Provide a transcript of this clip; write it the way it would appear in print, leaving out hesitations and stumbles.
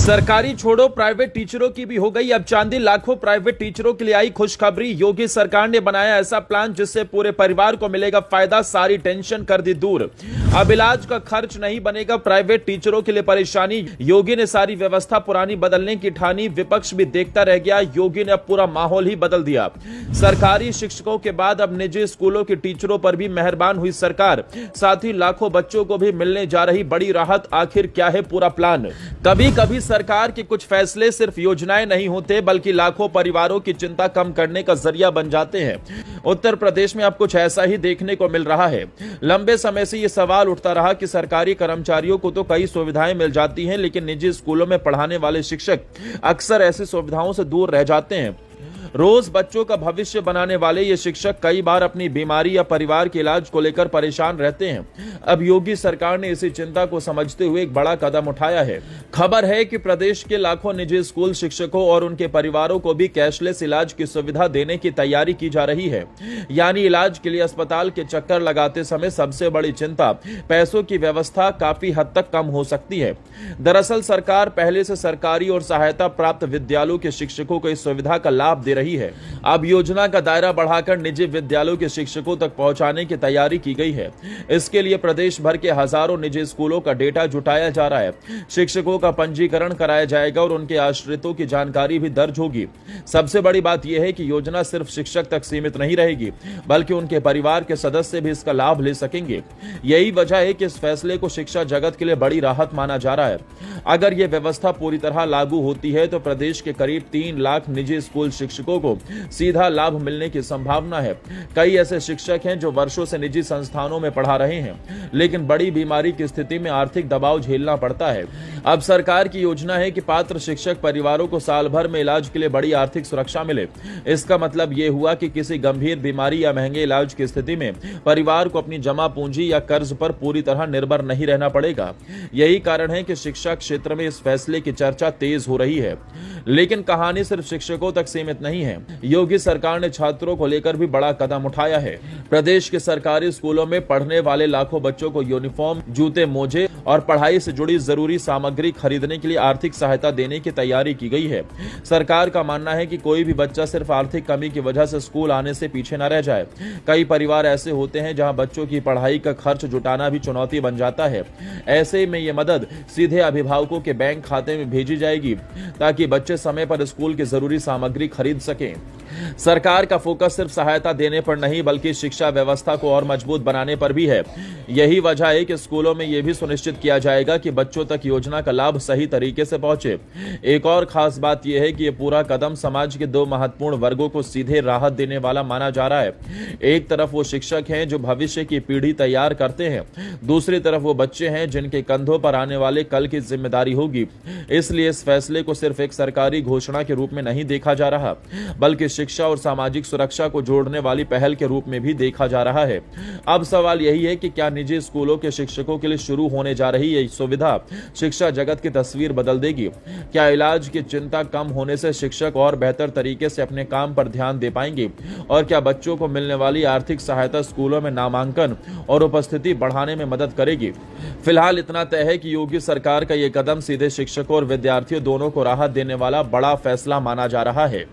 सरकारी छोड़ो प्राइवेट टीचरों की भी हो गई अब चांदी। लाखों प्राइवेट टीचरों के लिए आई खुशखबरी। योगी सरकार ने बनाया ऐसा प्लान जिससे पूरे परिवार को मिलेगा फायदा, सारी टेंशन कर दी दूर। अब इलाज का खर्च नहीं बनेगा प्राइवेट टीचरों के लिए परेशानी। योगी ने सारी व्यवस्था पुरानी बदलने की ठानी, विपक्ष भी देखता रह गया। योगी ने अब पूरा माहौल ही बदल दिया। सरकारी शिक्षकों के बाद अब निजी स्कूलों के टीचरों पर भी मेहरबान हुई सरकार, साथ ही लाखों बच्चों को भी मिलने जा रही बड़ी राहत। आखिर क्या है पूरा प्लान? कभी कभी सरकार के कुछ फैसले सिर्फ योजनाएं नहीं होते बल्कि लाखों परिवारों की चिंता कम करने का जरिया बन जाते हैं। उत्तर प्रदेश में अब कुछ ऐसा ही देखने को मिल रहा है। लंबे समय से यह सवाल उठता रहा कि सरकारी कर्मचारियों को तो कई सुविधाएं मिल जाती हैं, लेकिन निजी स्कूलों में पढ़ाने वाले शिक्षक अक्सर ऐसी सुविधाओं से दूर रह जाते हैं। रोज बच्चों का भविष्य बनाने वाले ये शिक्षक कई बार अपनी बीमारी या परिवार के इलाज को लेकर परेशान रहते हैं। अब योगी सरकार ने इसी चिंता को समझते हुए एक बड़ा कदम उठाया है। खबर है कि प्रदेश के लाखों निजी स्कूल शिक्षकों और उनके परिवारों को भी कैशलेस इलाज की सुविधा देने की तैयारी की जा रही है। यानी इलाज के लिए अस्पताल के चक्कर लगाते समय सबसे बड़ी चिंता पैसों की व्यवस्था काफी हद तक कम हो सकती है। दरअसल सरकार पहले से सरकारी और सहायता प्राप्त विद्यालयों के शिक्षकों को इस सुविधा का लाभ दे रही है। अब योजना का दायरा बढ़ाकर निजी विद्यालयों के शिक्षकों तक पहुंचाने की तैयारी की गई है। इसके लिए प्रदेश भर के हजारों निजी स्कूलों का डेटा जुटाया जा रहा है। शिक्षकों का पंजीकरण कराया जाएगा और उनके आश्रितों की जानकारी भी दर्ज होगी। सबसे बड़ी बात यह है कि योजना सिर्फ शिक्षक तक सीमित नहीं रहेगी, बल्कि उनके परिवार के सदस्य भी इसका लाभ ले सकेंगे। यही वजह है कि इस फैसले को शिक्षा जगत के लिए बड़ी राहत माना जा रहा है। अगर यह व्यवस्था पूरी तरह लागू होती है तो प्रदेश के करीब 3 लाख निजी स्कूल शिक्षकों को सीधा लाभ मिलने की संभावना है। कई ऐसे शिक्षक हैं जो वर्षों से निजी संस्थानों में पढ़ा रहे हैं, लेकिन बड़ी बीमारी की स्थिति में आर्थिक दबाव झेलना पड़ता है। अब सरकार की योजना है कि पात्र शिक्षक परिवारों को साल भर में इलाज के लिए बड़ी आर्थिक सुरक्षा मिले। इसका मतलब यह हुआ कि किसी गंभीर बीमारी या महंगे इलाज की स्थिति में परिवार को अपनी जमा पूंजी या कर्ज पर पूरी तरह निर्भर नहीं रहना पड़ेगा। यही कारण है कि शिक्षा क्षेत्र में इस फैसले की चर्चा तेज हो रही है। लेकिन कहानी सिर्फ शिक्षकों तक सीमित नहीं है। योगी सरकार ने छात्रों को लेकर भी बड़ा कदम उठाया है। प्रदेश के सरकारी स्कूलों में पढ़ने वाले लाखों बच्चों को यूनिफॉर्म, जूते, मोजे और पढ़ाई से जुड़ी जरूरी सामग्री खरीदने के लिए आर्थिक सहायता देने की तैयारी की गई है। सरकार का मानना है कि कोई भी बच्चा सिर्फ आर्थिक कमी की वजह से स्कूल आने से पीछे न रह जाए। कई परिवार ऐसे होते हैं जहां बच्चों की पढ़ाई का खर्च जुटाना भी चुनौती बन जाता है। ऐसे में ये मदद सीधे अभिभावकों के बैंक खाते में भेजी जाएगी ताकि बच्चे समय पर स्कूल की जरूरी सामग्री खरीद सकें। सरकार का फोकस सिर्फ सहायता देने पर नहीं बल्कि शिक्षा व्यवस्था को और मजबूत बनाने पर भी है। यही वजह है कि स्कूलों में यह भी सुनिश्चित किया जाएगा कि बच्चों तक योजना का लाभ सही तरीके से पहुंचे। एक और खास बात यह है कि यह पूरा कदम समाज के 2 महत्वपूर्ण वर्गों को सीधे राहत देने वाला माना जा रहा है। एक तरफ वो शिक्षक हैं जो भविष्य की पीढ़ी तैयार करते हैं, दूसरी तरफ वो बच्चे हैं जिनके कंधों पर आने वाले कल की जिम्मेदारी होगी। इसलिए इस फैसले को सिर्फ एक सरकारी घोषणा के रूप में नहीं देखा जा रहा, बल्कि शिक्षा और सामाजिक सुरक्षा को जोड़ने वाली पहल के रूप में भी देखा जा रहा है। अब सवाल यही है कि क्या निजी स्कूलों के शिक्षकों के लिए शुरू होने जा रही यह सुविधा शिक्षा जगत की तस्वीर बदल देगी? क्या इलाज की चिंता कम होने से शिक्षक और बेहतर तरीके से अपने काम पर ध्यान दे पाएंगे? और क्या बच्चों को मिलने वाली आर्थिक सहायता स्कूलों में नामांकन और उपस्थिति बढ़ाने में मदद करेगी? फिलहाल इतना तय है कि योगी सरकार का यह कदम सीधे शिक्षकों और विद्यार्थियों दोनों को राहत देने वाला बड़ा फैसला माना जा रहा है।